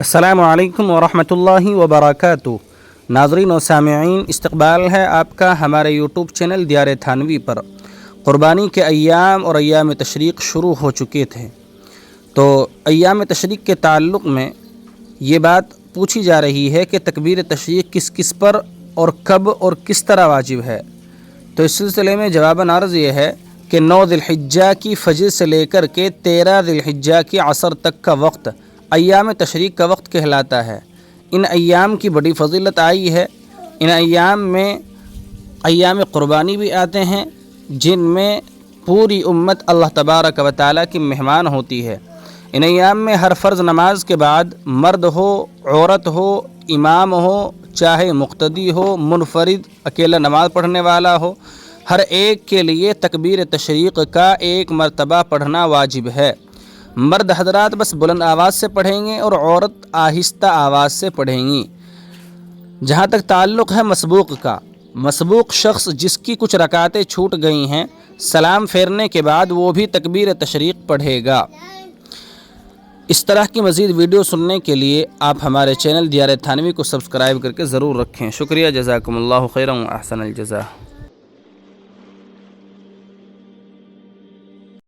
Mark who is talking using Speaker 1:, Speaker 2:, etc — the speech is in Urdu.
Speaker 1: السلام علیکم ورحمۃ اللہ وبرکاتہ۔ ناظرین و سامعین، استقبال ہے آپ کا ہمارے یوٹیوب چینل دیار تھانوی پر۔ قربانی کے ایام اور ایام تشریق شروع ہو چکے تھے، تو ایام تشریق کے تعلق میں یہ بات پوچھی جا رہی ہے کہ تکبیر تشریق کس کس پر اور کب اور کس طرح واجب ہے۔ تو اس سلسلے میں جواباً عرض یہ ہے کہ 9 ذی الحجہ کی فجر سے لے کر کے 13 ذی الحجہ کی عصر تک کا وقت ایام تشریق کا وقت کہلاتا ہے۔ ان ایام کی بڑی فضیلت آئی ہے۔ ان ایام میں ایام قربانی بھی آتے ہیں، جن میں پوری امت اللہ تبارک و تعالیٰ کی مہمان ہوتی ہے۔ ان ایام میں ہر فرض نماز کے بعد مرد ہو، عورت ہو، امام ہو، چاہے مقتدی ہو، منفرد اکیلا نماز پڑھنے والا ہو، ہر ایک کے لیے تکبیر تشریق کا ایک مرتبہ پڑھنا واجب ہے۔ مرد حضرات بس بلند آواز سے پڑھیں گے اور عورت آہستہ آواز سے پڑھیں گی۔ جہاں تک تعلق ہے مسبوق کا، مسبوق شخص جس کی کچھ رکعتیں چھوٹ گئی ہیں، سلام پھیرنے کے بعد وہ بھی تکبیر تشریق پڑھے گا۔ اس طرح کی مزید ویڈیو سننے کے لیے آپ ہمارے چینل دیار تھانوی کو سبسکرائب کر کے ضرور رکھیں۔ شکریہ، جزاکم اللہ خیرا و احسن الجزاء۔